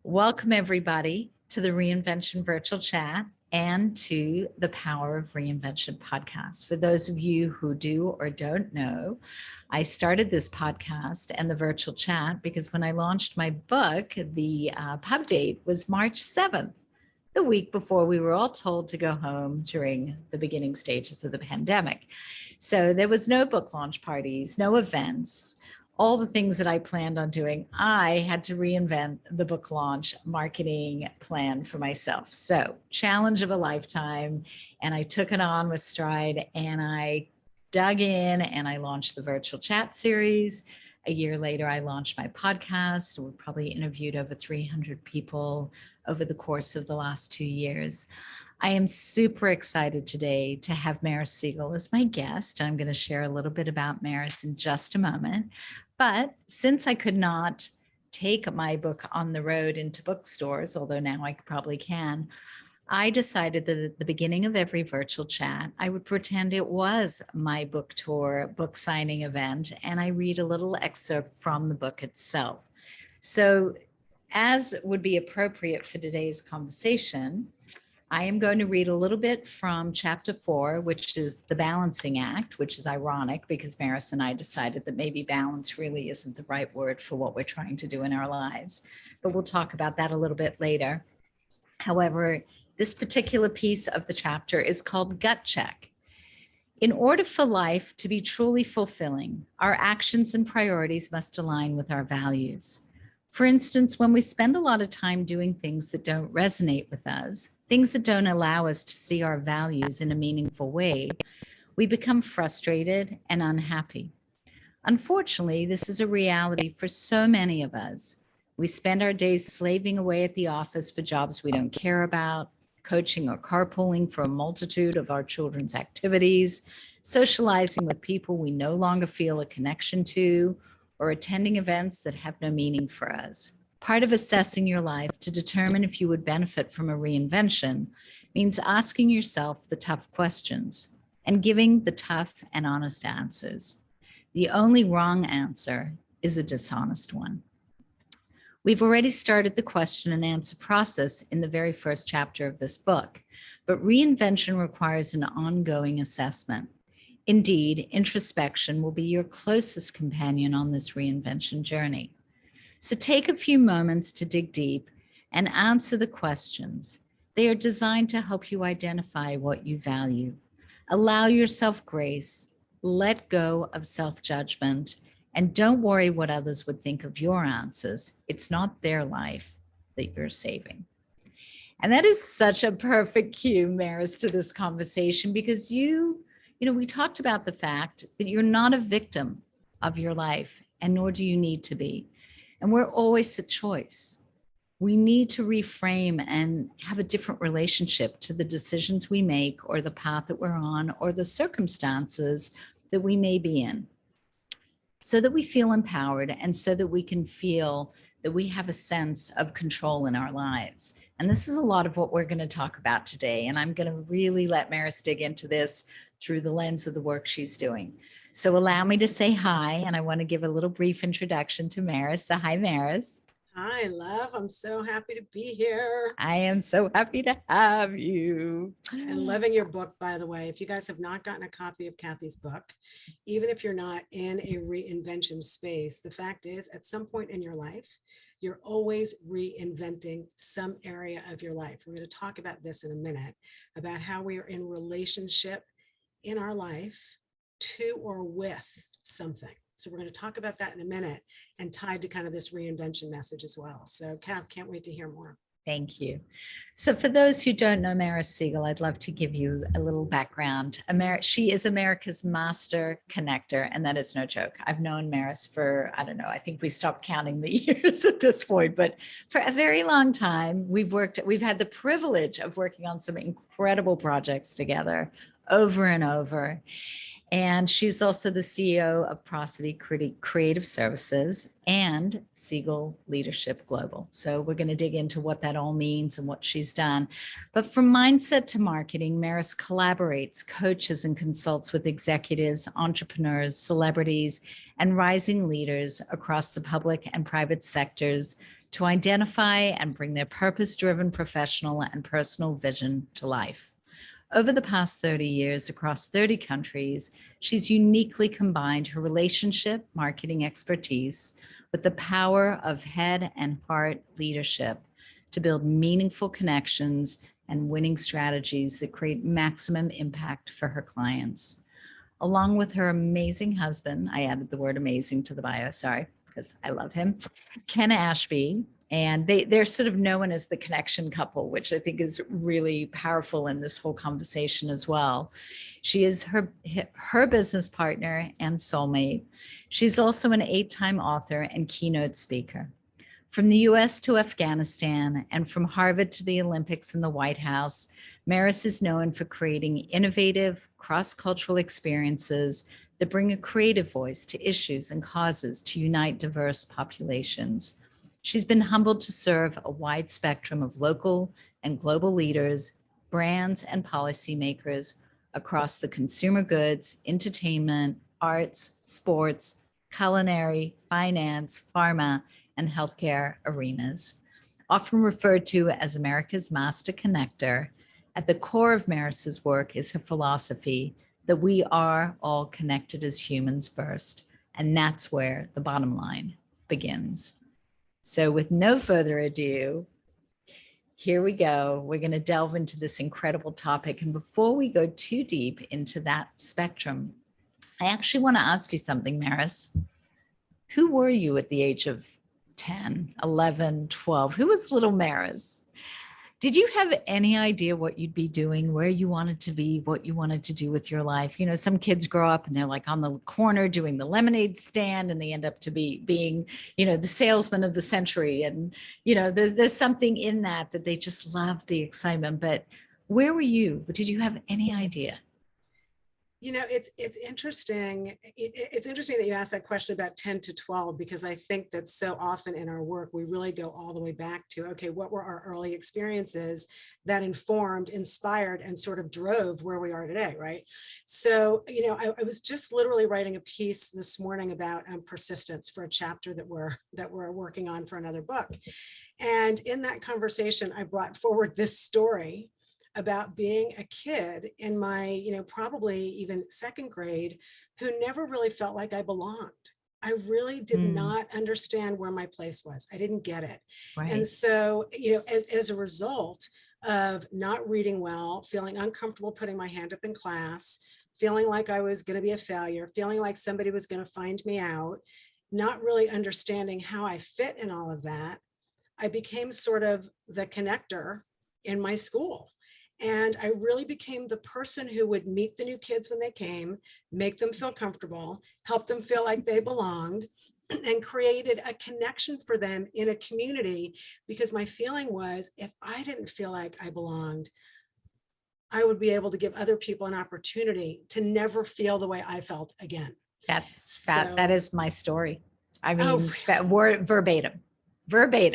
Welcome, everybody, to the Reinvention virtual chat and to the Power of Reinvention podcast. For those of you who do or don't know, I started this podcast and the virtual chat because when I launched my book, the pub date was March 7th, the week before we were all told to go home during the beginning stages of the pandemic. So there was no book launch parties, no events. All the things that I planned on doing, I had to reinvent the book launch marketing plan for myself. So, challenge of a lifetime. And I took it on with stride and I dug in and I launched the virtual chat series. A year later, I launched my podcast. We probably interviewed over 300 people over the course of the last 2 years. I am super excited today to have Maris Segal as my guest. I'm going to share a little bit about Maris in just a moment. But since I could not take my book on the road into bookstores, although now I probably can, I decided that at the beginning of every virtual chat, I would pretend it was my book tour, book signing event, and I read a little excerpt from the book itself. So, as would be appropriate for today's conversation, I am going to read a little bit from chapter 4, which is the balancing act, which is ironic because Maris and I decided that maybe balance really isn't the right word for what we're trying to do in our lives. But we'll talk about that a little bit later. However, this particular piece of the chapter is called Gut Check. In order for life to be truly fulfilling, our actions and priorities must align with our values. For instance, when we spend a lot of time doing things that don't resonate with us, things that don't allow us to see our values in a meaningful way, we become frustrated and unhappy. Unfortunately, this is a reality for so many of us. We spend our days slaving away at the office for jobs we don't care about, coaching or carpooling for a multitude of our children's activities, socializing with people we no longer feel a connection to, or attending events that have no meaning for us. Part of assessing your life to determine if you would benefit from a reinvention means asking yourself the tough questions and giving the tough and honest answers. The only wrong answer is a dishonest one. We've already started the question and answer process in the very first chapter of this book, but reinvention requires an ongoing assessment. Indeed, introspection will be your closest companion on this reinvention journey. So take a few moments to dig deep and answer the questions. They are designed to help you identify what you value. Allow yourself grace, let go of self-judgment, and don't worry what others would think of your answers. It's not their life that you're saving. And that is such a perfect cue, Maris, to this conversation because we talked about the fact that you're not a victim of your life, and nor do you need to be. And we're always a choice. We need to reframe and have a different relationship to the decisions we make or the path that we're on or the circumstances that we may be in so that we feel empowered and so that we can feel that we have a sense of control in our lives. And this is a lot of what we're going to talk about today. And I'm going to really let Maris dig into this through the lens of the work she's doing. So allow me to say hi, and I want to give a little brief introduction to Maris. So hi, Maris. Hi, love. I'm so happy to be here. I am so happy to have you. And loving your book, by the way. If you guys have not gotten a copy of Kathy's book, even if you're not in a reinvention space, the fact is at some point in your life, you're always reinventing some area of your life. We're going to talk about this in a minute, about how we are in relationship in our life to or with something. So we're going to talk about that in a minute and tied to kind of this reinvention message as well. So Kath, can't wait to hear more. Thank you. So for those who don't know Maris Segal, I'd love to give you a little background. She is America's master connector, and that is no joke. I've known Maris for, I don't know, I think we stopped counting the years at this point, but for a very long time, we've had the privilege of working on some incredible projects together over and over. And she's also the CEO of Prosody Creative Services and Segal Leadership Global. So we're going to dig into what that all means and what she's done. But from mindset to marketing, Maris collaborates, coaches, and consults with executives, entrepreneurs, celebrities, and rising leaders across the public and private sectors to identify and bring their purpose-driven professional and personal vision to life. Over the past 30 years across 30 countries, she's uniquely combined her relationship marketing expertise with the power of head and heart leadership to build meaningful connections and winning strategies that create maximum impact for her clients. Along with her amazing husband, I added the word amazing to the bio, sorry, because I love him, Ken Ashby, and they're sort of known as the connection couple, which I think is really powerful in this whole conversation as well. She is her business partner and soulmate. She's also an 8-time author and keynote speaker. From the US to Afghanistan and from Harvard to the Olympics and the White House, Maris is known for creating innovative, cross-cultural experiences that bring a creative voice to issues and causes to unite diverse populations. She's been humbled to serve a wide spectrum of local and global leaders, brands, and policymakers across the consumer goods, entertainment, arts, sports, culinary, finance, pharma, and healthcare arenas. Often referred to as America's master connector, at the core of Maris's work is her philosophy that we are all connected as humans first, and that's where the bottom line begins. So with no further ado, here we go. We're going to delve into this incredible topic. And before we go too deep into that spectrum, I actually want to ask you something, Maris. Who were you at the age of 10, 11, 12? Who was little Maris? Did you have any idea what you'd be doing, where you wanted to be, what you wanted to do with your life? You know, some kids grow up and they're like on the corner doing the lemonade stand and they end up to being, you know, the salesman of the century. And, you know, there's something in that they just love the excitement. But where were you? Did you have any idea? You know, it's interesting. It's interesting that you asked that question about 10 to 12, because I think that so often in our work, we really go all the way back to, okay, what were our early experiences that informed, inspired, and sort of drove where we are today, right? So, you know, I was just literally writing a piece this morning about persistence for a chapter that we're working on for another book. And in that conversation, I brought forward this story about being a kid in my, you know, probably even second grade, who never really felt like I belonged. I really did not understand where my place was. I didn't get it. Right. And so, you know, as a result of not reading well, feeling uncomfortable putting my hand up in class, feeling like I was going to be a failure, feeling like somebody was going to find me out, not really understanding how I fit in all of that, I became sort of the connector in my school. And I really became the person who would meet the new kids when they came, make them feel comfortable, help them feel like they belonged, and created a connection for them in a community. Because my feeling was, if I didn't feel like I belonged, I would be able to give other people an opportunity to never feel the way I felt again. That is my story. I mean, that word verbatim. Really?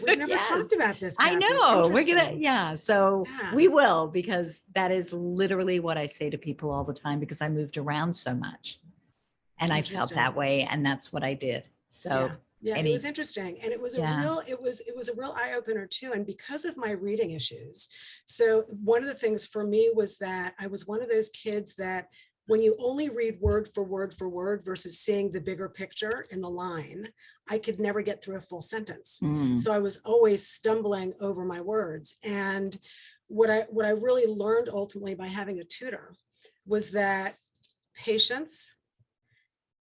We've never talked about this, Kathi. I know. We're gonna, so we will, because that is literally what I say to people all the time, because I moved around so much and I felt that way, and that's what I did. So it was interesting. And it was a real eye-opener too. And because of my reading issues, so one of the things for me was that I was one of those kids that when you only read word for word for word versus seeing the bigger picture in the line, I could never get through a full sentence. So I was always stumbling over my words. And what I really learned ultimately by having a tutor was that patience,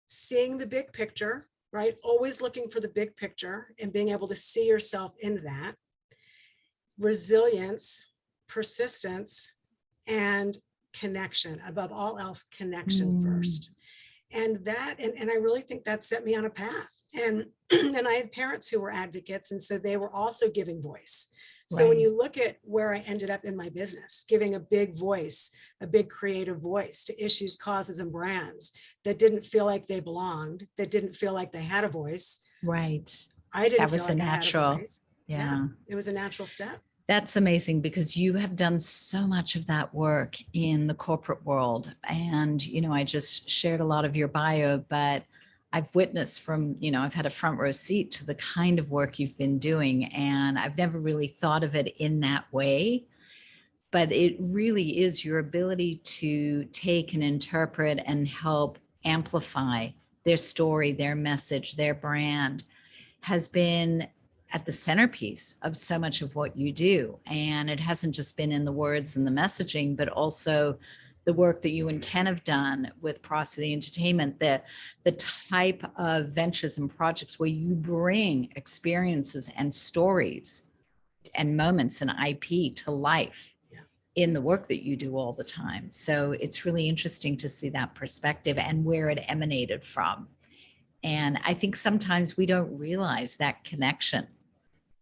seeing the big picture, right? Always looking for the big picture and being able to see yourself in that, resilience, persistence, and connection. Above all else, connection first. And that, and I really think that set me on a path. And I had parents who were advocates, and so they were also giving voice. So when you look at where I ended up in my business, giving a big voice, a big creative voice to issues, causes, and brands that didn't feel like they belonged, that didn't feel like they had a voice. Right. I didn't feel like I had a voice. Yeah. It was a natural step. That's amazing, because you have done so much of that work in the corporate world. And, you know, I just shared a lot of your bio, but I've witnessed from, I've had a front row seat to the kind of work you've been doing. And I've never really thought of it in that way. But it really is your ability to take and interpret and help amplify their story, their message, their brand has been at the centerpiece of so much of what you do. And it hasn't just been in the words and the messaging, but also the work that you and Ken have done with Prosody Entertainment, the type of ventures and projects where you bring experiences and stories and moments and IP to life in the work that you do all the time. So it's really interesting to see that perspective and where it emanated from. And I think sometimes we don't realize that connection.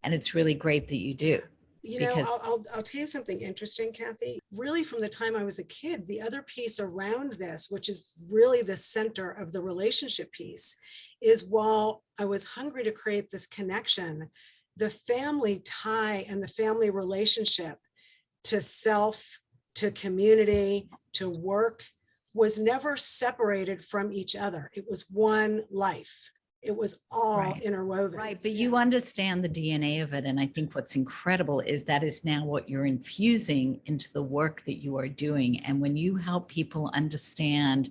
And it's really great that you do. I'll tell you something interesting, Kathi. Really, from the time I was a kid, the other piece around this, which is really the center of the relationship piece, is while I was hungry to create this connection, the family tie and the family relationship to self, to community, to work was never separated from each other. It was one life. It was all interwoven. Right. But you understand the DNA of it. And I think what's incredible is that is now what you're infusing into the work that you are doing. And when you help people understand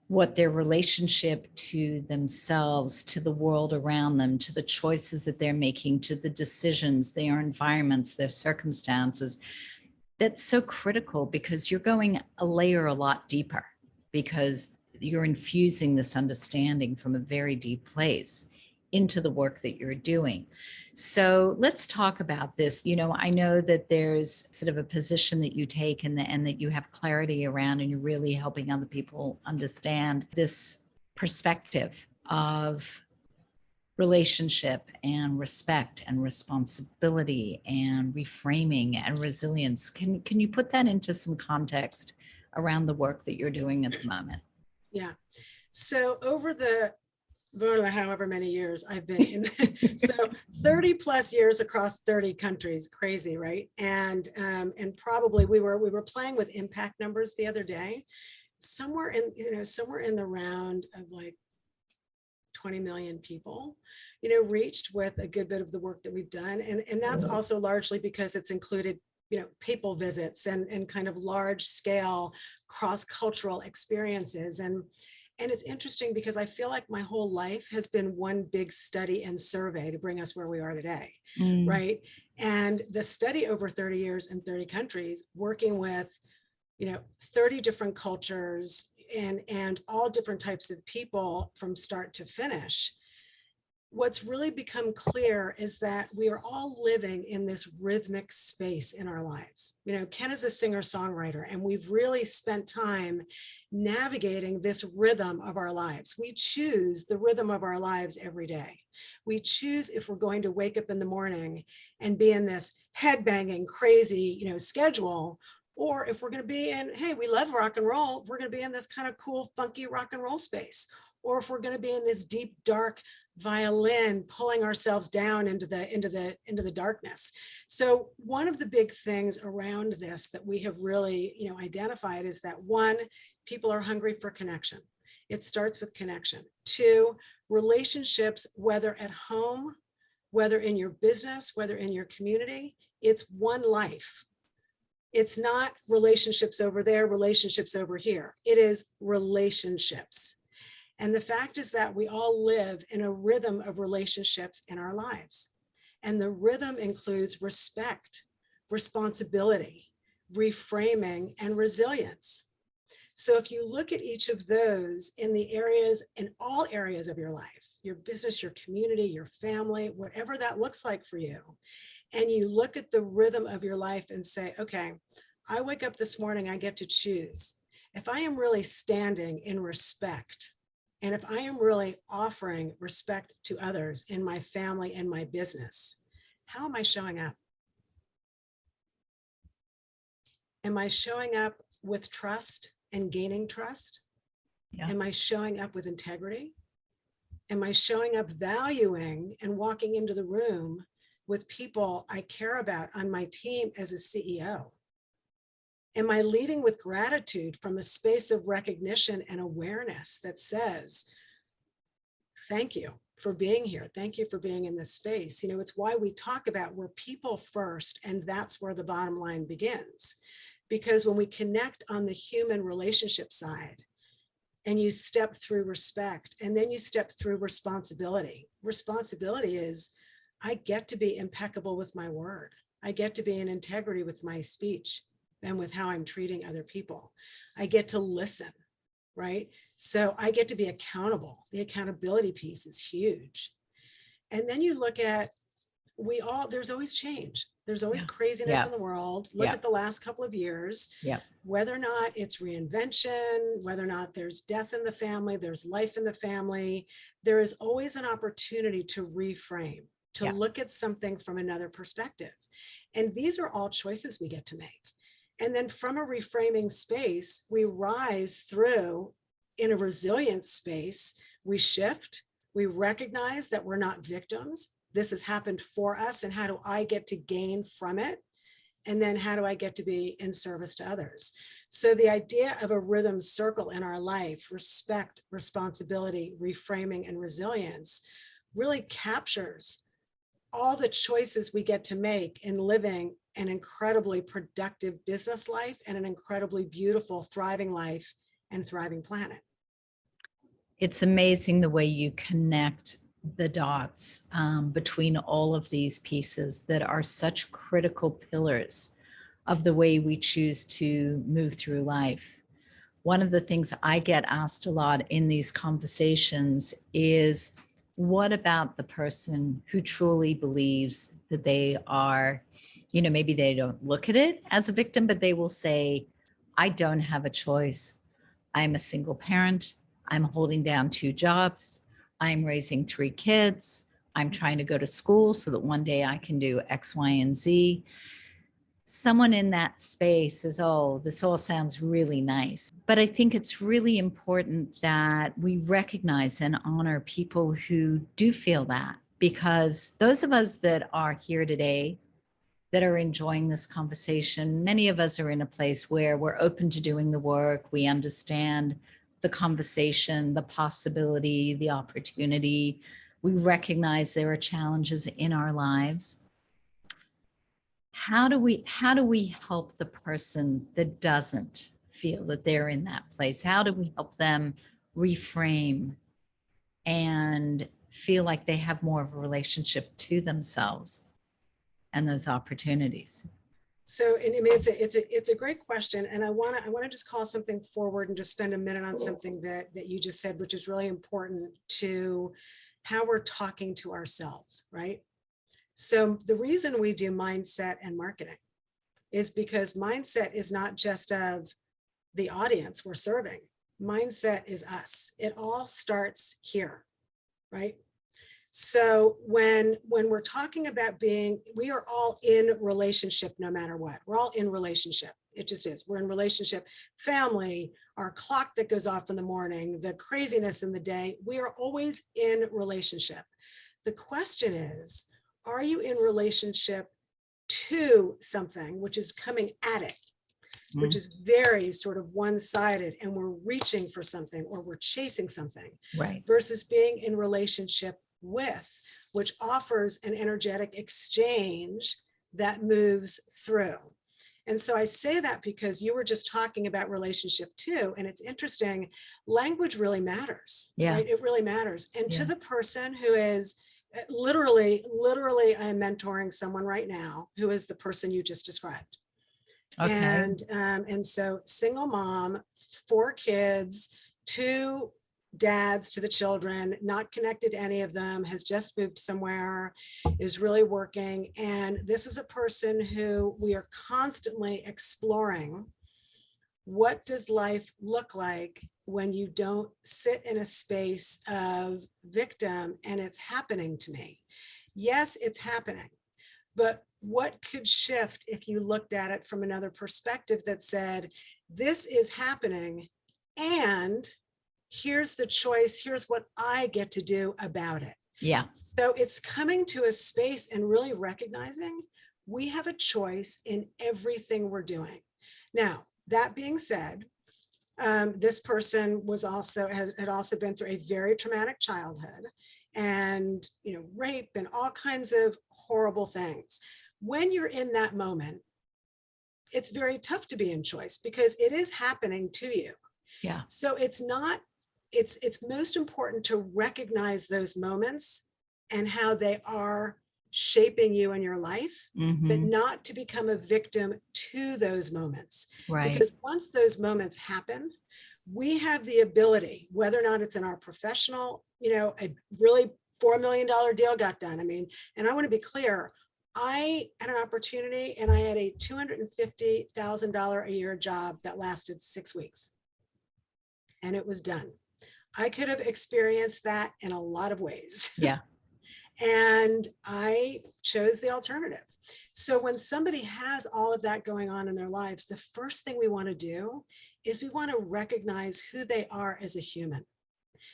what their relationship to themselves, to the world around them, to the choices that they're making, to the decisions, their environments, their circumstances, that's so critical because you're going a layer a lot deeper because you're infusing this understanding from a very deep place into the work that you're doing. So let's talk about this. I know that there's sort of a position that you take and that you have clarity around, and you're really helping other people understand this perspective of relationship and respect and responsibility and reframing and resilience. Can you put that into some context around the work that you're doing at the moment? Yeah. So over the however many years I've been in, so 30 plus years across 30 countries, crazy, right? And probably we were playing with impact numbers the other day, somewhere in the round of like 20 million people, reached with a good bit of the work that we've done. And that's also largely because it's included people visits and kind of large scale cross-cultural experiences. And it's interesting because I feel like my whole life has been one big study and survey to bring us where we are today, right? And the study over 30 years in 30 countries, working with 30 different cultures and all different types of people from start to finish. What's really become clear is that we are all living in this rhythmic space in our lives. Ken is a singer-songwriter, and we've really spent time navigating this rhythm of our lives. We choose the rhythm of our lives every day. We choose if we're going to wake up in the morning and be in this head-banging, crazy, schedule, or if we're going to be in, hey, we love rock and roll, we're going to be in this kind of cool, funky rock and roll space, or if we're going to be in this deep, dark violin pulling ourselves down into the darkness. So one of the big things around this that we have really identified is that, one, people are hungry for connection. It starts with connection. Two, relationships, whether at home, whether in your business, whether in your community, it's one life. It's not relationships over there, relationships over here. It is relationships. And the fact is that we all live in a rhythm of relationships in our lives. And the rhythm includes respect, responsibility, reframing, and resilience. So if you look at each of those in all areas of your life, your business, your community, your family, whatever that looks like for you, and you look at the rhythm of your life and say, okay, I wake up this morning, I get to choose. If I am really standing in respect, and if I am really offering respect to others in my family and my business, how am I showing up? Am I showing up with trust and gaining trust? Yeah. Am I showing up with integrity? Am I showing up valuing and walking into the room with people I care about on my team as a CEO? Am I leading with gratitude from a space of recognition and awareness that says, thank you for being here. Thank you for being in this space. You know, it's why we talk about we're people first, and that's where the bottom line begins. Because when we connect on the human relationship side, and you step through respect, and then you step through responsibility. Responsibility is, I get to be impeccable with my word. I get to be in integrity with my speech and with how I'm treating other people. I get to listen, right? So I get to be accountable. The accountability piece is huge. And then you look at, there's always change. There's always craziness in the world. Look at the last couple of years, whether or not it's reinvention, whether or not there's death in the family, there's life in the family, there is always an opportunity to reframe, to look at something from another perspective. And these are all choices we get to make. And then from a reframing space, we rise through in a resilient space. We shift, we recognize that we're not victims. This has happened for us, and how do I get to gain from it? And then how do I get to be in service to others? So the idea of a rhythm circle in our life, respect, responsibility, reframing, and resilience, really captures all the choices we get to make in living an incredibly productive business life and an incredibly beautiful, thriving life and thriving planet. It's amazing the way you connect the dots between all of these pieces that are such critical pillars of the way we choose to move through life. One of the things I get asked a lot in these conversations is, what about the person who truly believes that they are, maybe they don't look at it as a victim, but they will say, I don't have a choice. I'm a single parent. I'm holding down 2 jobs. I'm raising 3 kids. I'm trying to go to school so that one day I can do X, Y, and Z. Someone in that space says, oh, this all sounds really nice. But I think it's really important that we recognize and honor people who do feel that, because those of us that are here today that are enjoying this conversation, many of us are in a place where we're open to doing the work. We understand the conversation, the possibility, the opportunity. We recognize there are challenges in our lives. How do we help the person that doesn't feel that they're in that place? How do we help them reframe and feel like they have more of a relationship to themselves and those opportunities? So, I mean, it's a great question, and I want to just call something forward and just spend a minute on something that you just said, which is really important to how we're talking to ourselves, right? So the reason we do mindset and marketing is because mindset is not just of the audience we're serving. Mindset is us. It all starts here, right? So when we're talking about we are all in relationship no matter what. We're all in relationship. It just is. We're in relationship, family, our clock that goes off in the morning, the craziness in the day. We are always in relationship. The question is, are you in relationship to something which is coming at it, which is very sort of one-sided, and we're reaching for something or we're chasing something, right? Versus being in relationship with, which offers an energetic exchange that moves through. And so I say that because you were just talking about relationship too, and it's interesting, language really matters, right? It really matters. And to the person who is literally, I am mentoring someone right now who is the person you just described. Okay. And so single mom, 4 kids, 2 dads to the children, not connected to any of them, has just moved somewhere, is really working. And this is a person who we are constantly exploring. What does life look like when you don't sit in a space of victim and it's happening to me? Yes, it's happening. But what could shift if you looked at it from another perspective that said, this is happening and here's the choice, here's what I get to do about it. Yeah. So it's coming to a space and really recognizing we have a choice in everything we're doing. Now, that being said, This person had also been through a very traumatic childhood, and rape and all kinds of horrible things. When you're in that moment, it's very tough to be in choice because it is happening to you. Yeah. So it's most important to recognize those moments and how they are shaping you in your life, but not to become a victim to those moments. Right. Because once those moments happen, we have the ability, whether or not it's in our professional, a really $4 million deal got done. I mean, and I want to be clear, I had an opportunity and I had a $250,000 a year job that lasted 6 weeks. And it was done. I could have experienced that in a lot of ways. Yeah. And I chose the alternative. So when somebody has all of that going on in their lives, the first thing we want to do is we want to recognize who they are as a human.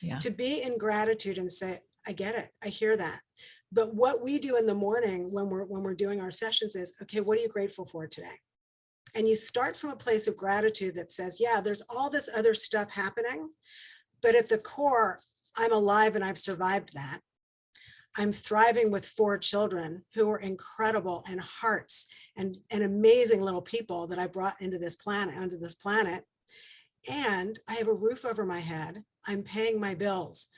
Yeah. To be in gratitude and say, I get it. I hear that. But what we do in the morning when we're doing our sessions is, okay, what are you grateful for today? And you start from a place of gratitude that says, yeah, there's all this other stuff happening, but at the core, I'm alive and I've survived that. I'm thriving with 4 children who are incredible and hearts and amazing little people that I brought onto this planet. And I have a roof over my head. I'm paying my bills.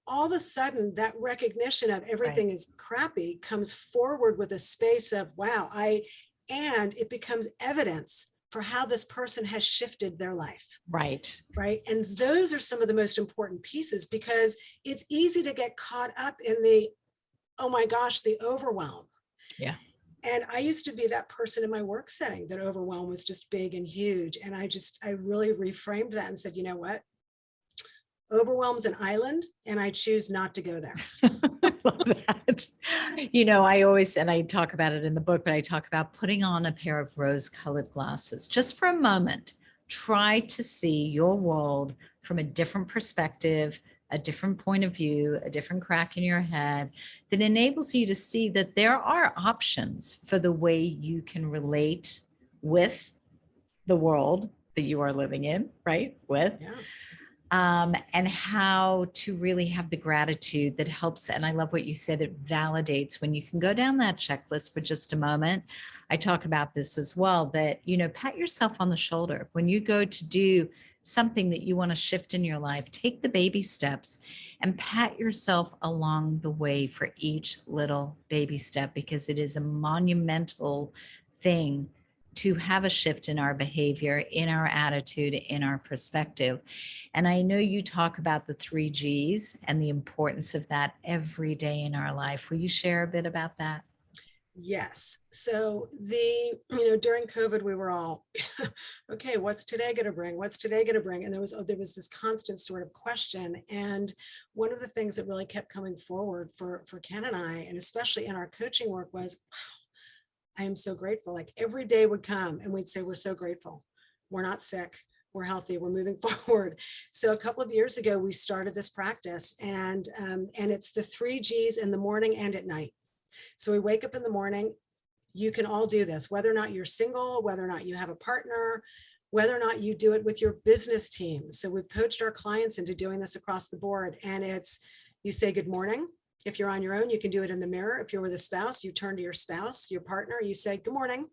All of a sudden, that recognition of everything is crappy comes forward with a space of, wow, and it becomes evidence for how this person has shifted their life. Right. Right. And those are some of the most important pieces, because it's easy to get caught up in the, oh my gosh, the overwhelm. Yeah. And I used to be that person in my work setting that overwhelm was just big and huge. And I really reframed that and said, you know what? Overwhelm's an island and I choose not to go there. I love that. I always, and I talk about it in the book, but I talk about putting on a pair of rose-colored glasses just for a moment. Try to see your world from a different perspective, a different point of view, a different crack in your head that enables you to see that there are options for the way you can relate with the world that you are living in, right? And how to really have the gratitude that helps. And I love what you said, it validates when you can go down that checklist for just a moment. I talk about this as well, that, pat yourself on the shoulder. When you go to do something that you want to shift in your life, take the baby steps and pat yourself along the way for each little baby step, because it is a monumental thing to have a shift in our behavior, in our attitude, in our perspective. And I know you talk about the 3 Gs and the importance of that every day in our life. Will you share a bit about that? Yes. So during COVID, we were all, okay, what's today going to bring? What's today going to bring? And there was this constant sort of question. And one of the things that really kept coming forward for Ken and I, and especially in our coaching work, was, I am so grateful. Like every day would come and we'd say, we're so grateful. We're not sick. We're healthy. We're moving forward. So a couple of years ago, we started this practice, and it's the 3 Gs in the morning and at night. So we wake up in the morning. You can all do this, whether or not you're single, whether or not you have a partner, whether or not you do it with your business team. So we've coached our clients into doing this across the board. And you say good morning. If you're on your own, you can do it in the mirror. If you're with a spouse, you turn to your spouse, your partner, you say good morning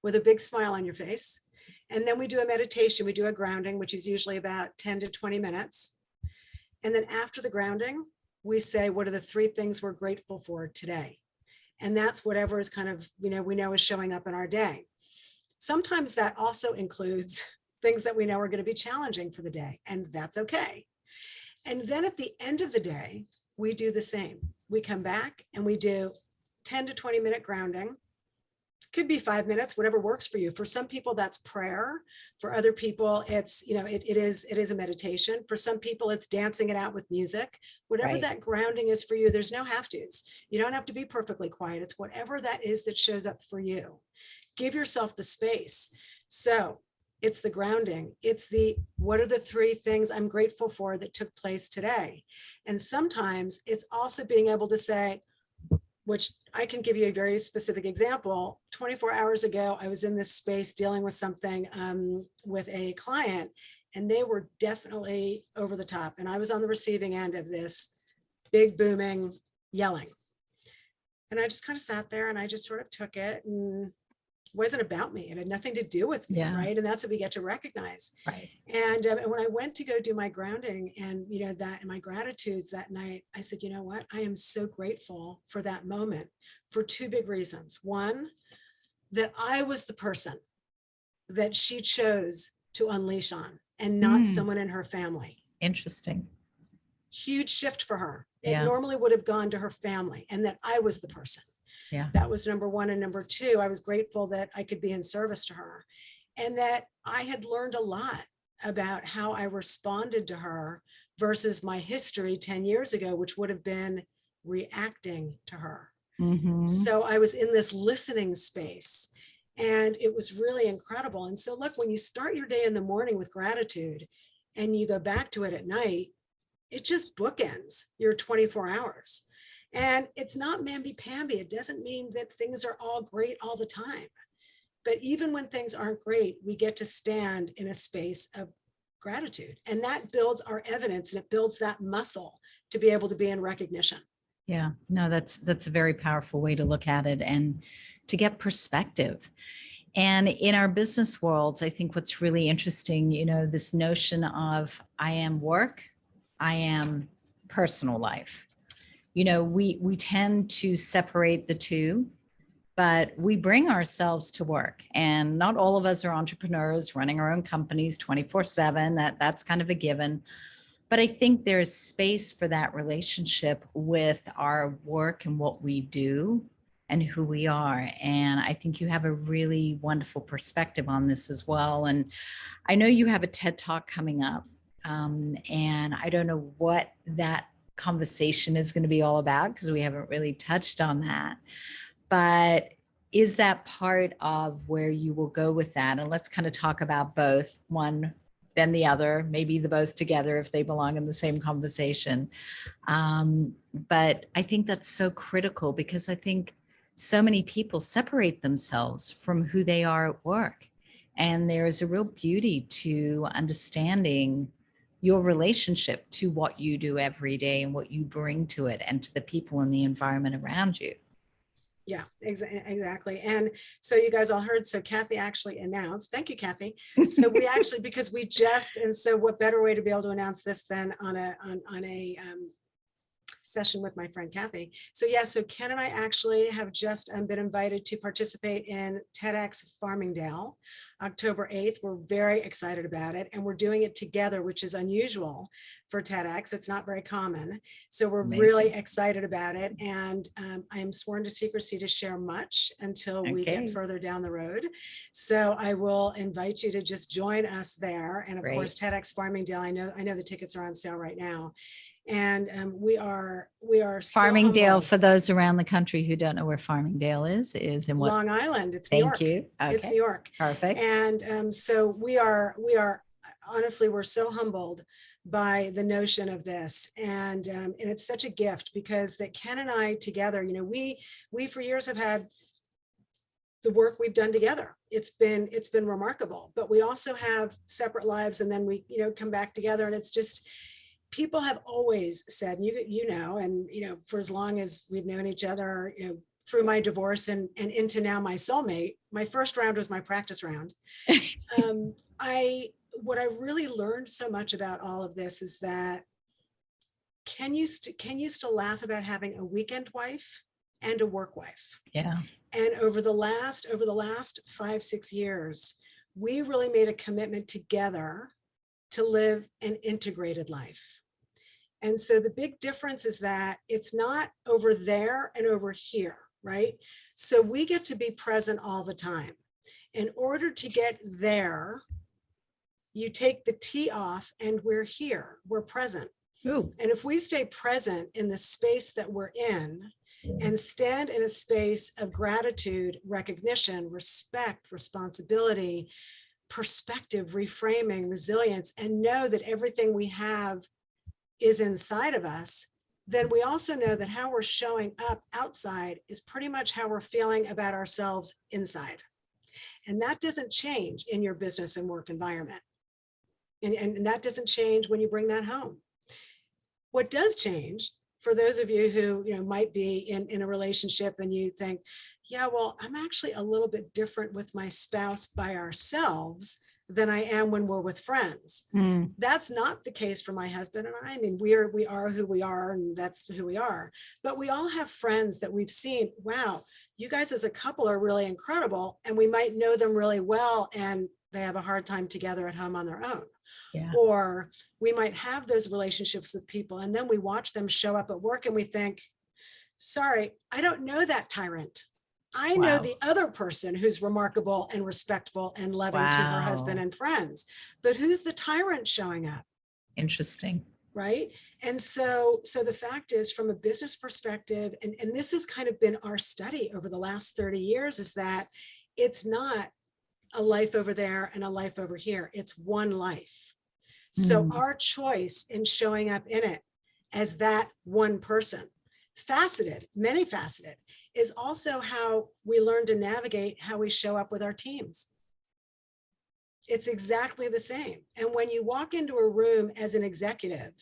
with a big smile on your face. And then we do a meditation. We do a grounding, which is usually about 10 to 20 minutes. And then after the grounding, we say, what are the 3 things we're grateful for today? And that's whatever is kind of, we know is showing up in our day. Sometimes that also includes things that we know are going to be challenging for the day, and that's okay. And then at the end of the day, we do the same. We come back and we do 10 to 20 minute grounding. Could be 5 minutes, whatever works for you. For some people, that's prayer. For other people, it's, it is a meditation. For some people, it's dancing it out with music. Whatever that grounding is for you, there's no have-tos. You don't have to be perfectly quiet. It's whatever that is that shows up for you. Give yourself the space. So it's the grounding. It's what are the 3 things I'm grateful for that took place today? And sometimes it's also being able to say, which I can give you a very specific example. 24 hours ago, I was in this space dealing with something with a client, and they were definitely over the top. And I was on the receiving end of this big booming yelling. And I just kind of sat there and I just sort of took it, and it wasn't about me. It had nothing to do with me, Yeah. right? And that's what we get to recognize. Right. And when I went to go do my grounding and, that and my gratitudes that night, I said, you know what? I am so grateful for that moment for two big reasons. One, that I was the person that she chose to unleash on and not someone in her family. Interesting. Huge shift for her. It Yeah. normally would have gone to her family, and that I was the person. Yeah. That was number one. And number two, I was grateful that I could be in service to her, and that I had learned a lot about how I responded to her versus my history 10 years ago, which would have been reacting to her. Mm-hmm. So I was in this listening space, and it was really incredible. And so look, when you start your day in the morning with gratitude and you go back to it at night, it just bookends your 24 hours. And it's not mamby-pamby. It doesn't mean that things are all great all the time. But even when things aren't great, we get to stand in a space of gratitude. And that builds our evidence, and it builds that muscle to be able to be in recognition. Yeah, no, that's a very powerful way to look at it and to get perspective. And in our business worlds, I think what's really interesting, this notion of I am work, I am personal life. We tend to separate the two, but we bring ourselves to work, and not all of us are entrepreneurs running our own companies 24/7. That's kind of a given. But I think there's space for that relationship with our work and what we do and who we are. And I think you have a really wonderful perspective on this as well. And I know you have a TED Talk coming up, and I don't know what that conversation is going to be all about because we haven't really touched on that. But is that part of where you will go with that? And let's kind of talk about both, one then the other, maybe the both together if they belong in the same conversation. But I think that's so critical because I think so many people separate themselves from who they are at work. And there's a real beauty to understanding your relationship to what you do every day and what you bring to it and to the people in the environment around you. Yeah, exactly. And so you guys all heard, so Kathi actually announced, thank you, Kathi. So we actually, because we just, and so what better way to be able to announce this than on a session with my friend Kathi. So yeah, so Ken and I actually have just been invited to participate in TEDx Farmingdale, October 8th. We're very excited about it, and we're doing it together, which is unusual for TEDx. It's not very common. So we're really excited about it. And I am sworn to secrecy to share much until we get further down the road. So I will invite you to just join us there. And of course, TEDx Farmingdale, I know the tickets are on sale right now. And we are so Farmingdale, humbled. for those around the country who don't know where Farmingdale is in what? Long Island. It's New York. Thank you. Okay. It's New York. Perfect. And so we are honestly, we're so humbled by the notion of this, and it's such a gift because that Ken and I together, we for years have had the work we've done together. It's been remarkable, but we also have separate lives, and then we come back together, and it's just, people have always said, and for as long as we've known each other, through my divorce and into now my soulmate, my first round was my practice round. What I really learned so much about all of this is that Ken used to laugh about having a weekend wife and a work wife. Yeah. And over the last 5-6 years, we really made a commitment together to live an integrated life. And so the big difference is that it's not over there and over here, right? So we get to be present all the time. In order to get there, you take the T off and we're here, we're present. Ooh. And if we stay present in the space that we're in and stand in a space of gratitude, recognition, respect, responsibility, perspective, reframing, resilience, and know that everything we have is inside of us, then we also know that how we're showing up outside is pretty much how we're feeling about ourselves inside. And that doesn't change in your business and work environment. And that doesn't change when you bring that home. What does change, for those of you who might be in a relationship and you think, yeah, well, I'm actually a little bit different with my spouse by ourselves than I am when we're with friends. That's not the case for my husband and I. I mean, we are who we are, and that's who we are. But we all have friends that we've seen, wow, you guys as a couple are really incredible, and we might know them really well, and they have a hard time together at home on their own. Yeah. Or we might have those relationships with people, and then we watch them show up at work and we think, sorry, I don't know that tyrant. I know the other person who's remarkable and respectful and loving to her husband and friends, but who's the tyrant showing up? Interesting. Right. And so the fact is, from a business perspective, and this has kind of been our study over the last 30 years, is that it's not a life over there and a life over here. It's one life. So our choice in showing up in it as that one person, faceted, many faceted, is also how we learn to navigate how we show up with our teams. It's exactly the same. And when you walk into a room as an executive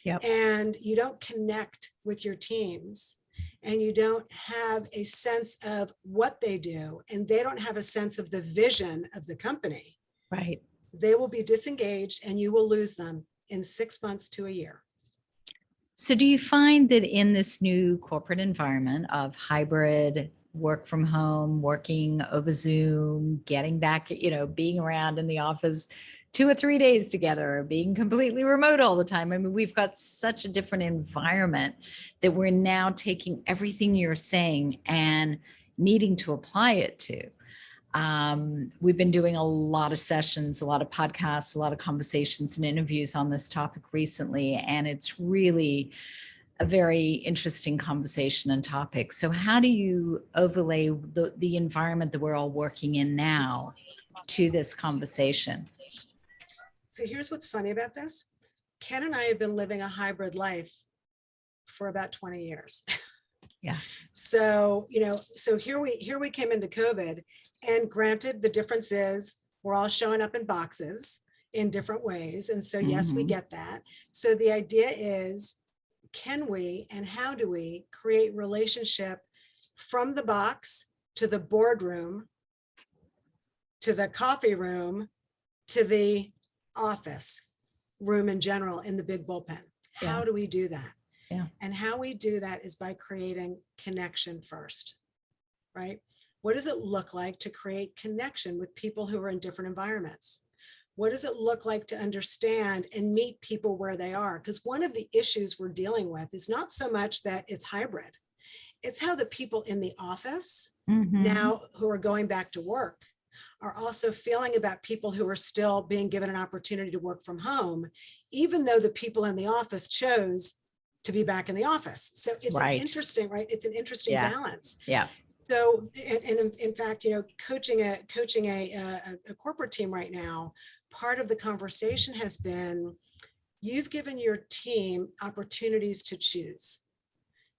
and you don't connect with your teams, and you don't have a sense of what they do, and they don't have a sense of the vision of the company, right, they will be disengaged and you will lose them in 6 months to a year. So do you find that in this new corporate environment of hybrid work from home, working over Zoom, getting back, being around in the office 2 or 3 days together, being completely remote all the time? I mean, we've got such a different environment that we're now taking everything you're saying and needing to apply it to. We've been doing a lot of sessions, a lot of podcasts, a lot of conversations and interviews on this topic recently, and it's really a very interesting conversation and topic. So how do you overlay the environment that we're all working in now to this conversation? So here's what's funny about this. Ken and I have been living a hybrid life for about 20 years. Yeah. So, so here we came into COVID, and granted, the difference is we're all showing up in boxes in different ways. And so, yes, we get that. So the idea is, can we, and how do we create relationship from the box to the boardroom, to the coffee room, to the office room in general in the big bullpen? How do we do that? Yeah. And how we do that is by creating connection first, right? What does it look like to create connection with people who are in different environments? What does it look like to understand and meet people where they are? Because one of the issues we're dealing with is not so much that it's hybrid. It's how the people in the office now who are going back to work are also feeling about people who are still being given an opportunity to work from home, even though the people in the office chose to be back in the office. So it's interesting, right? It's an interesting balance. Yeah. So, and in fact, coaching a corporate team right now, part of the conversation has been, you've given your team opportunities to choose.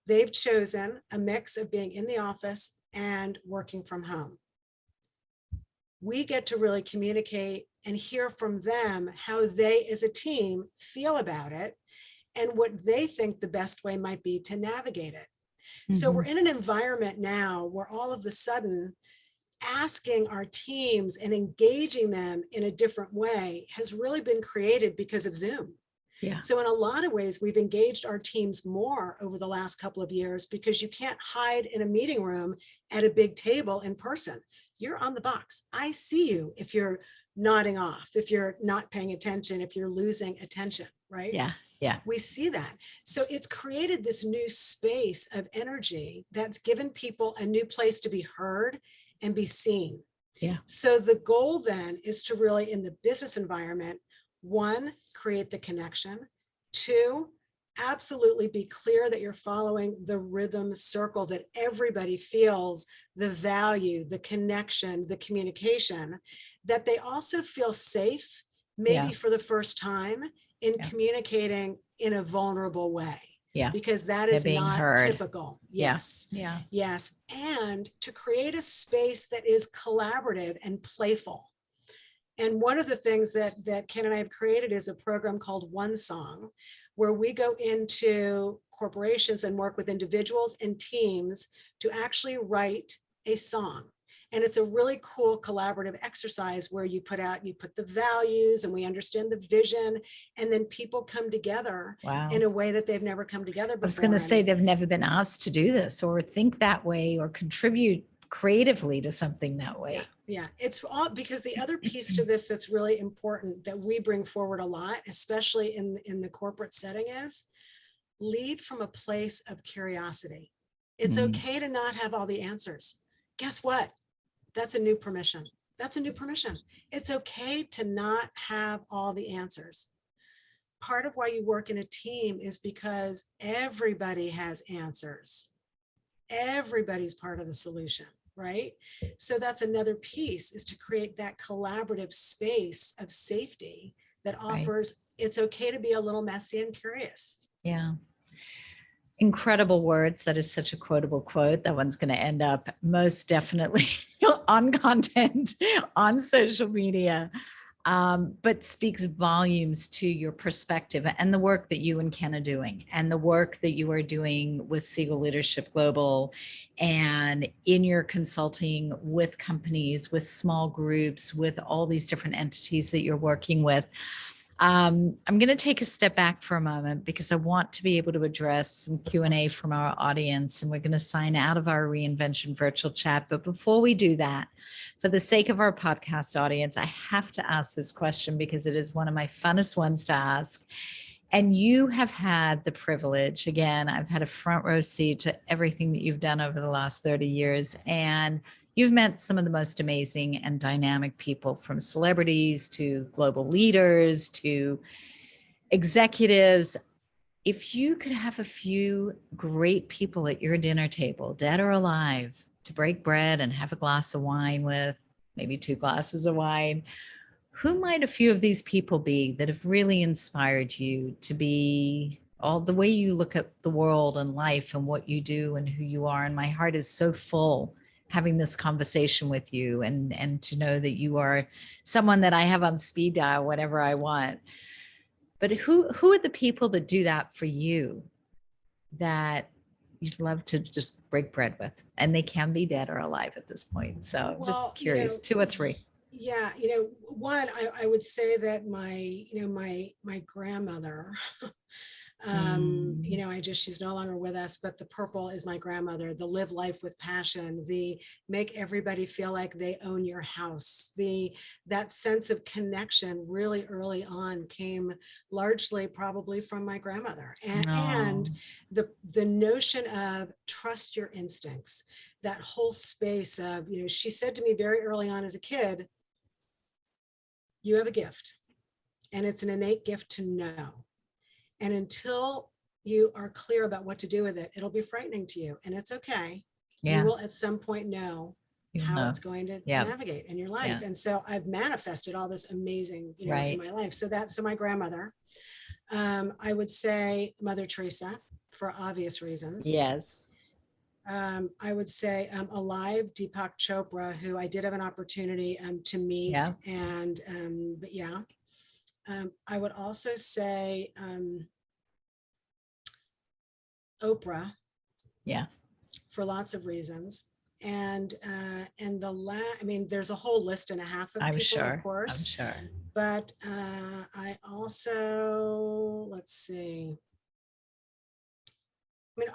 They've chosen a mix of being in the office and working from home. We get to really communicate and hear from them how they as a team feel about it and what they think the best way might be to navigate it. So we're in an environment now where all of a sudden asking our teams and engaging them in a different way has really been created because of Zoom. Yeah. So in a lot of ways, we've engaged our teams more over the last couple of years because you can't hide in a meeting room at a big table in person. You're on the box. I see you if you're nodding off, if you're not paying attention, if you're losing attention, right? Yeah. Yeah. We see that. So it's created this new space of energy that's given people a new place to be heard and be seen. Yeah. So the goal then is to really, in the business environment, 1, create the connection. 2, absolutely be clear that you're following the rhythm circle, that everybody feels the value, the connection, the communication, that they also feel safe, maybe for the first time, in communicating in a vulnerable way. Yeah. Because that is not heard. typical. Yes. Yeah. Yes. And to create a space that is collaborative and playful. And one of the things that Ken and I have created is a program called One Song, where we go into corporations and work with individuals and teams to actually write a song. And it's a really cool collaborative exercise where you put the values, and we understand the vision, and then people come together in a way that they've never come together before. I was going to say they've never been asked to do this or think that way or contribute creatively to something that way. Yeah, it's all because the other piece to this that's really important that we bring forward a lot, especially in the corporate setting, is lead from a place of curiosity. It's okay to not have all the answers. Guess what? That's a new permission. That's a new permission. It's okay to not have all the answers. Part of why you work in a team is because everybody has answers. Everybody's part of the solution, right? So that's another piece, is to create that collaborative space of safety that offers, it's okay to be a little messy and curious. Yeah. Incredible words. That is such a quotable quote. That one's going to end up most definitely on content on social media, but speaks volumes to your perspective and the work that you and Ken are doing, and the work that you are doing with Segal Leadership Global, and in your consulting with companies, with small groups, with all these different entities that you're working with. I'm going to take a step back for a moment because I want to be able to address some Q&A from our audience, and we're going to sign out of our Reinvention virtual chat. But before we do that, for the sake of our podcast audience, I have to ask this question because it is one of my funnest ones to ask. And you have had the privilege, again, I've had a front row seat to everything that you've done over the last 30 years. And you've met some of the most amazing and dynamic people, from celebrities to global leaders to executives. If you could have a few great people at your dinner table, dead or alive, to break bread and have a glass of wine with, maybe 2 glasses of wine, who might a few of these people be that have really inspired you to be all the way you look at the world and life and what you do and who you are? And my heart is so full having this conversation with you, and to know that you are someone that I have on speed dial whenever I want. But who are the people that do that for you that you'd love to just break bread with? And they can be dead or alive at this point. So just curious, 2 or 3. Yeah, one, I would say that my grandmother, she's no longer with us, but the purple is my grandmother. The live life with passion, the make everybody feel like they own your house, that sense of connection really early on came largely probably from my grandmother, and the notion of trust your instincts, that whole space of, she said to me very early on as a kid, you have a gift, and it's an innate gift to know. And until you are clear about what to do with it, it'll be frightening to you. And it's okay. Yeah. You will at some point know how it's going to navigate in your life. Yeah. And so I've manifested all this amazing, in my life. So that's my grandmother. I would say Mother Teresa, for obvious reasons. Yes. I would say alive, Deepak Chopra, who I did have an opportunity to meet. Yeah. And but yeah, I would also say Oprah. Yeah. For lots of reasons. And there's a whole list and a half of people, of course. I'm sure. But I also, let's see.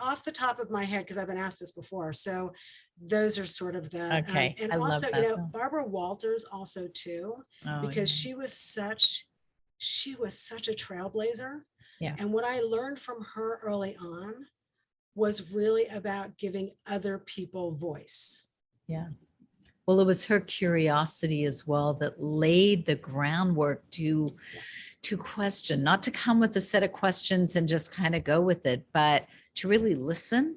Off the top of my head, because I've been asked this before. So those are sort of the, and I also, Barbara Walters also too, because she was such a trailblazer. Yeah. And what I learned from her early on was really about giving other people voice. Yeah. Well, it was her curiosity as well that laid the groundwork to question, not to come with a set of questions and just kind of go with it, but to really listen.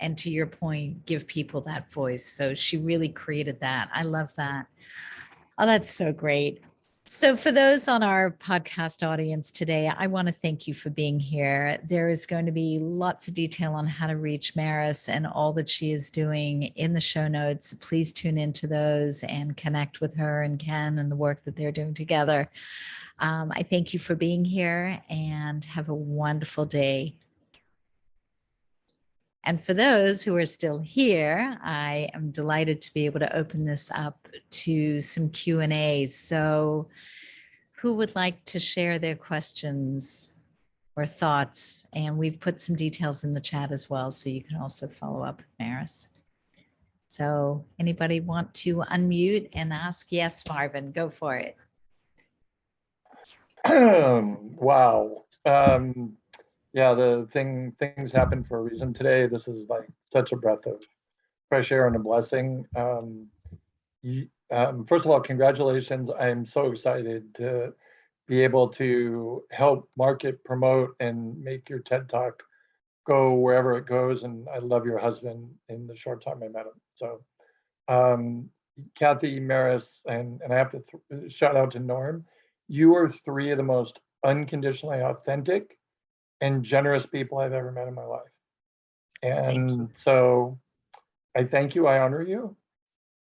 And to your point, give people that voice. So she really created that. I love that. Oh, that's so great. So, for those on our podcast audience today, I want to thank you for being here. There is going to be lots of detail on how to reach Maris and all that she is doing in the show notes. Please tune into those and connect with her and Ken and the work that they're doing together. I thank you for being here and have a wonderful day. And for those who are still here, I am delighted to be able to open this up to some Q&A. So who would like to share their questions or thoughts? And we've put some details in the chat as well, so you can also follow up with Maris. So anybody want to unmute and ask? Yes, Marvin, go for it. Wow. Yeah, things happen for a reason today. This is like such a breath of fresh air and a blessing. First of all, congratulations. I'm so excited to be able to help market, promote, and make your TED Talk go wherever it goes. And I love your husband in the short time I met him. So Kathi, Maris, and I have to shout out to Norm. You are three of the most unconditionally authentic and generous people I've ever met in my life. And so I thank you, I honor you.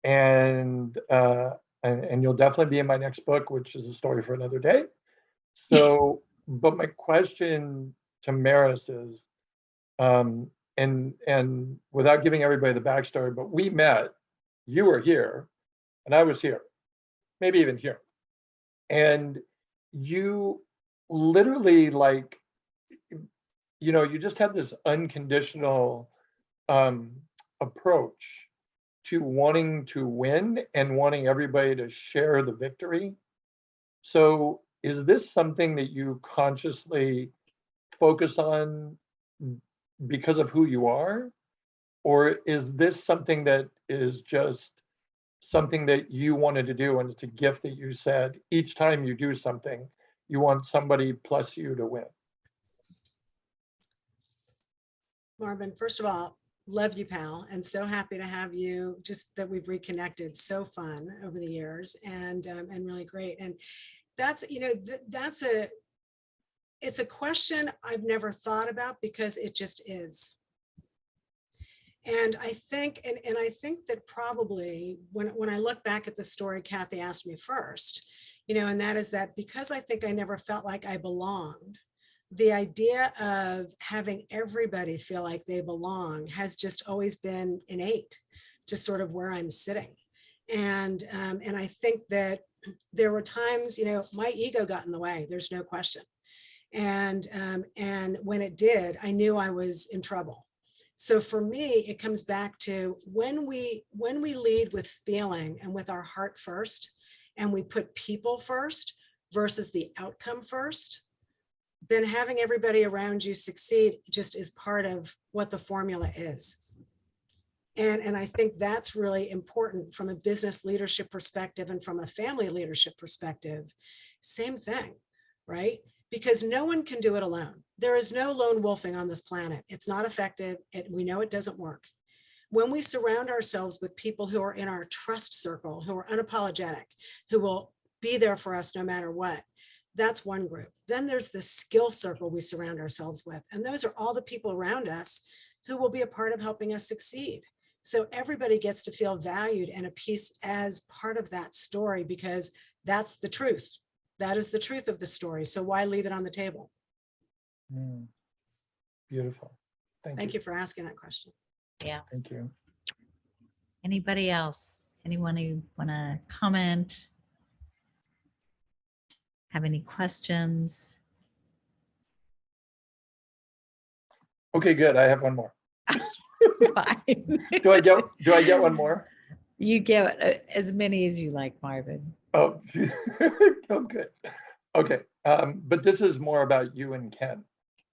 And you'll definitely be in my next book, which is a story for another day. So, but my question to Maris is, and without giving everybody the backstory, but we met, you were here and I was here, maybe even here. And you literally like, you just had this unconditional approach to wanting to win and wanting everybody to share the victory. So is this something that you consciously focus on because of who you are? Or is this something that is just something that you wanted to do and it's a gift that you said each time you do something, you want somebody plus you to win? Marvin, first of all, love you, pal, and so happy to have you. Just that we've reconnected, so fun over the years, and really great. And that's it's a question I've never thought about because it just is. And I think, and I think that probably when I look back at the story Kathi asked me first, and that is that because I think I never felt like I belonged, the idea of having everybody feel like they belong has just always been innate to sort of where I'm sitting. And I think that there were times, my ego got in the way, there's no question. And when it did, I knew I was in trouble. So for me, it comes back to when we lead with feeling and with our heart first, and we put people first versus the outcome first, then having everybody around you succeed just is part of what the formula is. And I think that's really important from a business leadership perspective and from a family leadership perspective. Same thing, right? Because no one can do it alone. There is no lone wolfing on this planet. It's not effective. We know it doesn't work. When we surround ourselves with people who are in our trust circle, who are unapologetic, who will be there for us no matter what, that's one group. Then there's the skill circle we surround ourselves with. And those are all the people around us who will be a part of helping us succeed. So everybody gets to feel valued and a piece as part of that story, because that's the truth. That is the truth of the story. So why leave it on the table? Beautiful. Thank you for asking that question. Yeah. Thank you. Anybody else? Anyone who want to comment? Have any questions? Okay, good. I have one more. Fine. Do I get one more? You get as many as you like, Marvin. Oh, oh, good. Okay, but this is more about you and Ken.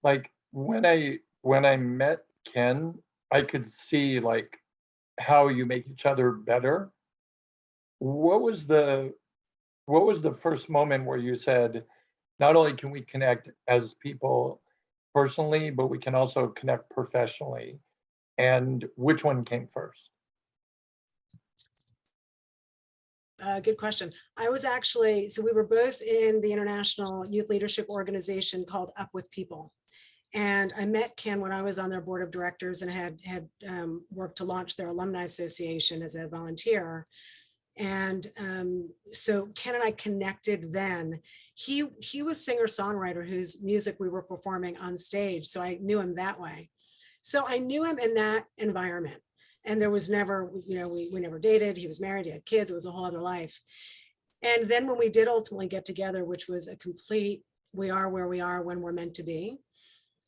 Like when I met Ken, I could see like how you make each other better. What was the first moment where you said, not only can we connect as people personally, but we can also connect professionally? And which one came first? Good question. I was actually, so we were both in the international youth leadership organization called Up With People. And I met Ken when I was on their board of directors and had worked to launch their alumni association as a volunteer. And so Ken and I connected then. He was singer-songwriter whose music we were performing on stage. So I knew him that way. So I knew him in that environment. And there was never, we never dated. He was married, he had kids. It was a whole other life. And then when we did ultimately get together, which was a complete, we are where we are when we're meant to be,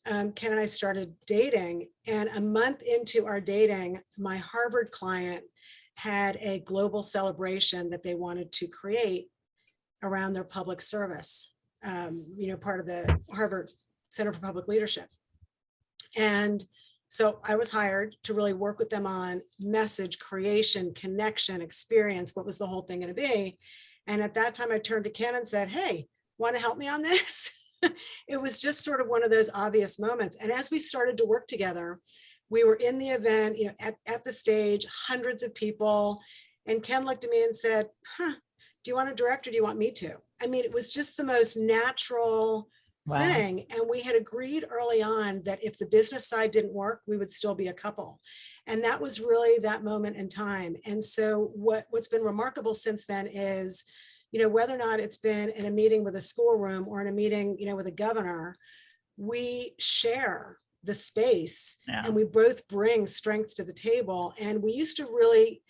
Ken and I started dating. And a month into our dating, my Harvard client had a global celebration that they wanted to create around their public service, part of the Harvard Center for Public Leadership. And so I was hired to really work with them on message creation, connection, experience. What was the whole thing going to be? And at that time, I turned to Ken and said, hey, want to help me on this? It was just sort of one of those obvious moments. And as we started to work together, we were in the event, at the stage, hundreds of people. And Ken looked at me and said, do you want to direct or do you want me to? I mean, it was just the most natural thing. And we had agreed early on that if the business side didn't work, we would still be a couple. And that was really that moment in time. And so what's been remarkable since then is, whether or not it's been in a meeting with a schoolroom or in a meeting, with a governor, we share the space and we both bring strength to the table. And we used to really,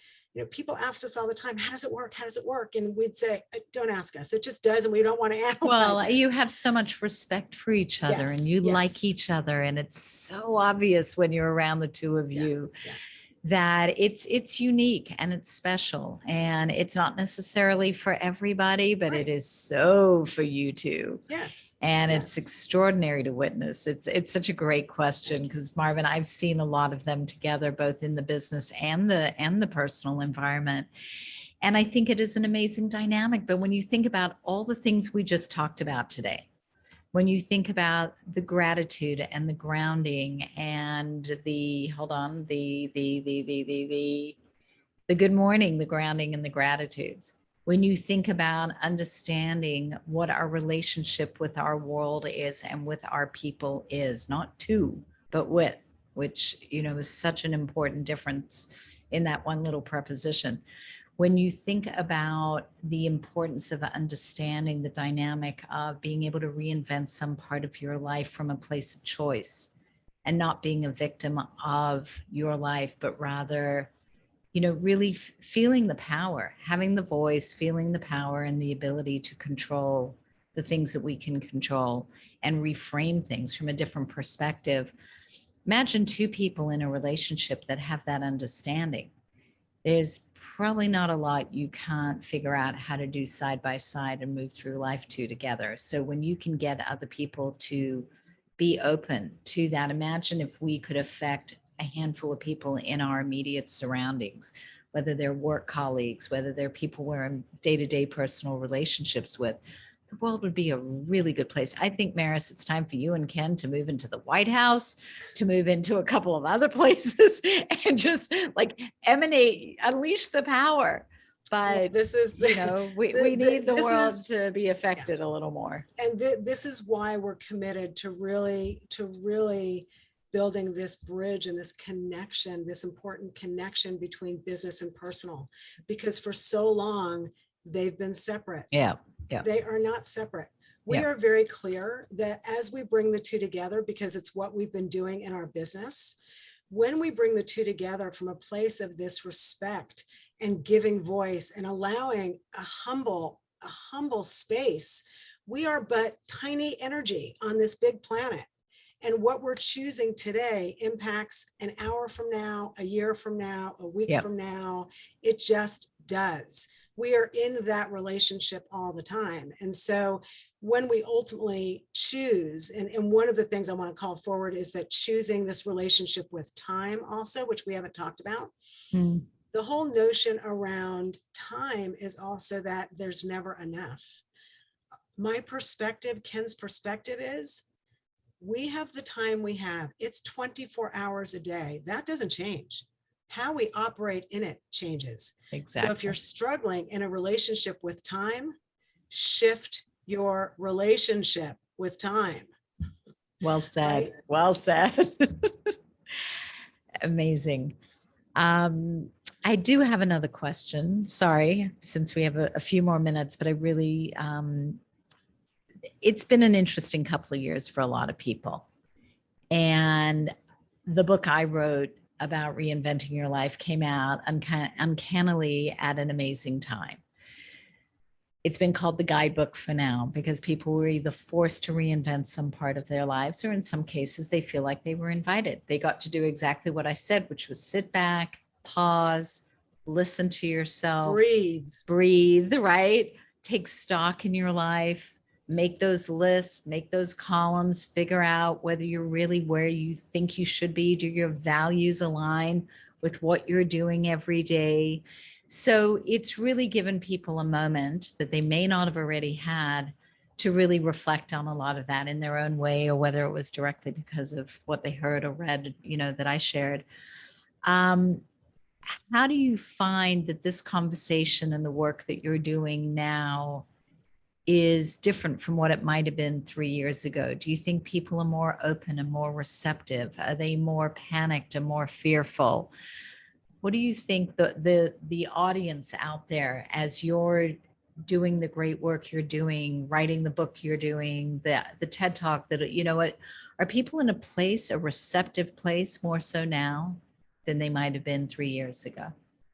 people asked us all the time, how does it work? How does it work? And we'd say, don't ask us. It just does. And we don't want to analyze Well, it. you have so much respect for each other and you like each other. And it's so obvious when you're around the two of you that it's unique and it's special. And it's not necessarily for everybody, but it is so for you two. Yes. And it's extraordinary to witness. It's such a great question because Marvin, I've seen a lot of them together, both in the business and the personal environment. And I think it is an amazing dynamic. But when you think about all the things we just talked about today, when you think about the gratitude and the grounding and the good morning, the grounding and the gratitudes, when you think about understanding what our relationship with our world is and with our people is, not to, but with, which, is such an important difference in that one little preposition. When you think about the importance of understanding the dynamic of being able to reinvent some part of your life from a place of choice and not being a victim of your life, but rather, really feeling the power, having the voice, feeling the power and the ability to control the things that we can control and reframe things from a different perspective. Imagine two people in a relationship that have that understanding. There's probably not a lot you can't figure out how to do side by side and move through life together. So when you can get other people to be open to that, imagine if we could affect a handful of people in our immediate surroundings, whether they're work colleagues, whether they're people we're in day-to-day personal relationships with. The world would be a really good place. I think, Maris, it's time for you and Ken to move into the White House, to move into a couple of other places and just unleash the power. But this is, we need the world to be affected a little more. And this is why we're committed to really building this bridge and this connection, this important connection between business and personal, because for so long they've been separate. Yeah. They are not separate. We are very clear that as we bring the two together, because it's what we've been doing in our business, when we bring the two together from a place of this respect and giving voice and allowing a humble space, we are but tiny energy on this big planet. And what we're choosing today impacts an hour from now, a year from now, a week from now. It just does. We are in that relationship all the time. And so when we ultimately choose, and one of the things I want to call forward is that choosing this relationship with time also, which we haven't talked about. The whole notion around time is also that there's never enough. My perspective, Ken's perspective is, we have the time we have. It's 24 hours a day. That doesn't change. how we operate in it changes. Exactly. So if you're struggling in a relationship with time, shift your relationship with time. Well said. Right? Well said. Amazing. I do have another question. Sorry, since we have a few more minutes, but I really, it's been an interesting couple of years for a lot of people. And the book I wrote about reinventing your life came out uncannily at an amazing time. It's been called the guidebook for now because people were either forced to reinvent some part of their lives, or in some cases, they feel like they were invited. They got to do exactly what I said, which was sit back, pause, listen to yourself, breathe, right? Take stock in your life, make those lists, make those columns, figure out whether you're really where you think you should be. Do your values align with what you're doing every day? So it's really given people a moment that they may not have already had to really reflect on a lot of that in their own way, or whether it was directly because of what they heard or read, that I shared. How do you find that this conversation and the work that you're doing now is different from what it might have been 3 years ago? Do you think people are more open and more receptive? Are they more panicked and more fearful? What do you think the audience out there, as you're doing the great work you're doing, writing the book you're doing, the TED Talk, are people in a receptive place more so now than they might have been 3 years ago?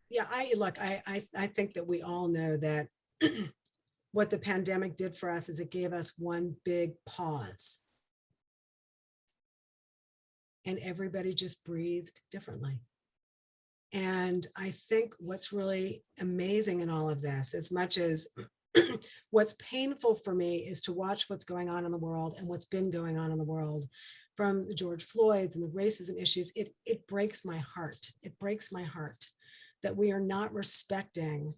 Yeah, I think that we all know that what the pandemic did for us is it gave us one big pause. And everybody just breathed differently. And I think what's really amazing in all of this, as much as what's painful for me is to watch what's going on in the world and what's been going on in the world, from the George Floyds and the racism issues, it breaks my heart. It breaks my heart that we are not respecting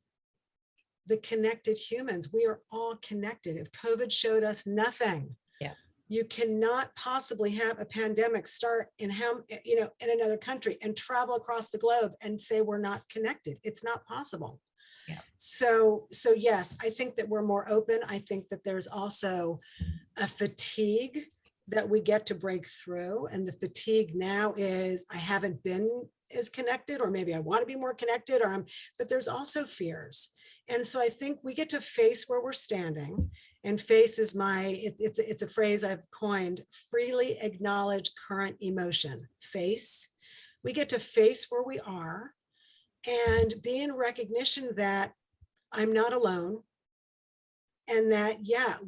the connected humans. We are all connected. If COVID showed us nothing, you cannot possibly have a pandemic start in another country and travel across the globe and say we're not connected. It's not possible. Yeah. So yes, I think that we're more open. I think that there's also a fatigue that we get to break through. And the fatigue now is I haven't been as connected, or maybe I want to be more connected, but there's also fears. And so I think we get to face where we're standing. And face is it's a phrase I've coined: freely acknowledge current emotion. Face. We get to face where we are and be in recognition that I'm not alone. And that,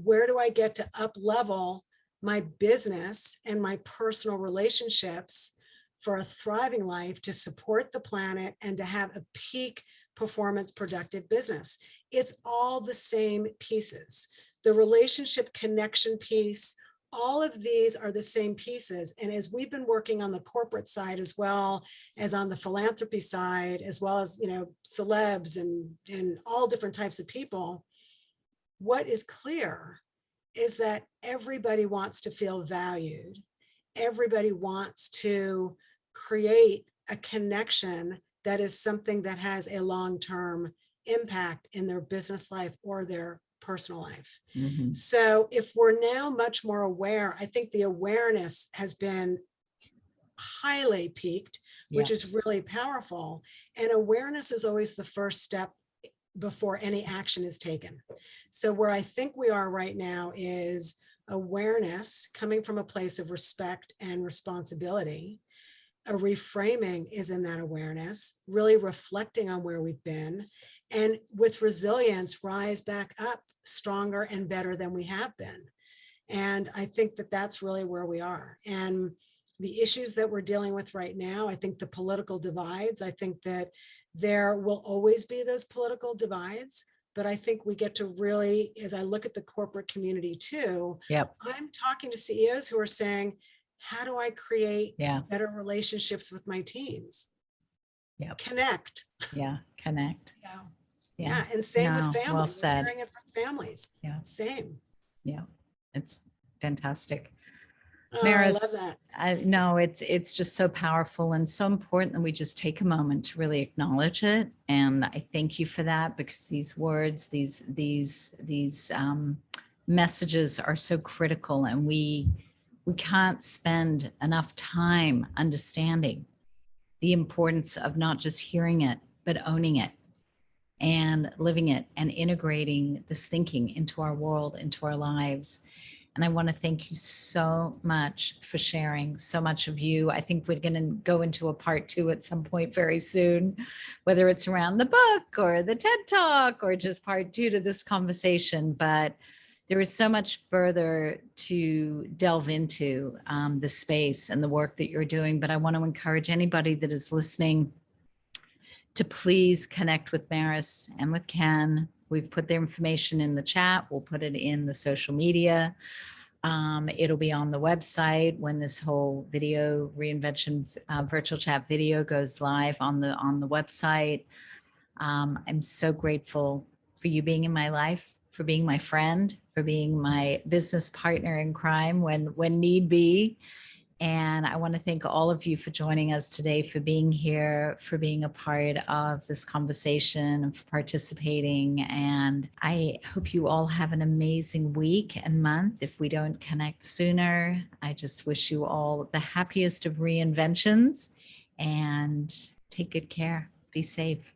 where do I get to up level my business and my personal relationships for a thriving life, to support the planet and to have a peak performance productive business? It's all the same pieces. The relationship connection piece, all of these are the same pieces. And as we've been working on the corporate side, as well as on the philanthropy side, as well as, celebs and all different types of people, what is clear is that everybody wants to feel valued. Everybody wants to create a connection that is something that has a long-term impact in their business life or their personal life. Mm-hmm. So if we're now much more aware, I think the awareness has been highly peaked, which is really powerful. And awareness is always the first step before any action is taken. So where I think we are right now is awareness coming from a place of respect and responsibility. A reframing is in that awareness, really reflecting on where we've been, and with resilience, rise back up stronger and better than we have been. And I think that that's really where we are. And the issues that we're dealing with right now, I think the political divides, I think that there will always be those political divides, but I think we get to really, as I look at the corporate community too, I'm talking to CEOs who are saying, how do I create better relationships with my teams? Connect. Connect. And same with families. Well said. We're hearing it from families. Same. It's fantastic. Oh, I love Maris, that. no, it's just so powerful and so important that we just take a moment to really acknowledge it. And I thank you for that, because these words, these messages are so critical, and we can't spend enough time understanding the importance of not just hearing it, but owning it and living it and integrating this thinking into our world, into our lives. And I want to thank you so much for sharing so much of you. I think we're going to go into a part 2 at some point very soon, whether it's around the book or the TED Talk or just part 2 to this conversation. But there is so much further to delve into the space and the work that you're doing. But I want to encourage anybody that is listening to please connect with Maris and with Ken. We've put their information in the chat. We'll put it in the social media. It'll be on the website when this whole video reinvention virtual chat video goes live on the website. I'm so grateful for you being in my life, for being my friend, for being my business partner in crime when need be. And I want to thank all of you for joining us today, for being here, for being a part of this conversation, and for participating. And I hope you all have an amazing week and month. If we don't connect sooner, I just wish you all the happiest of reinventions, and take good care. Be safe.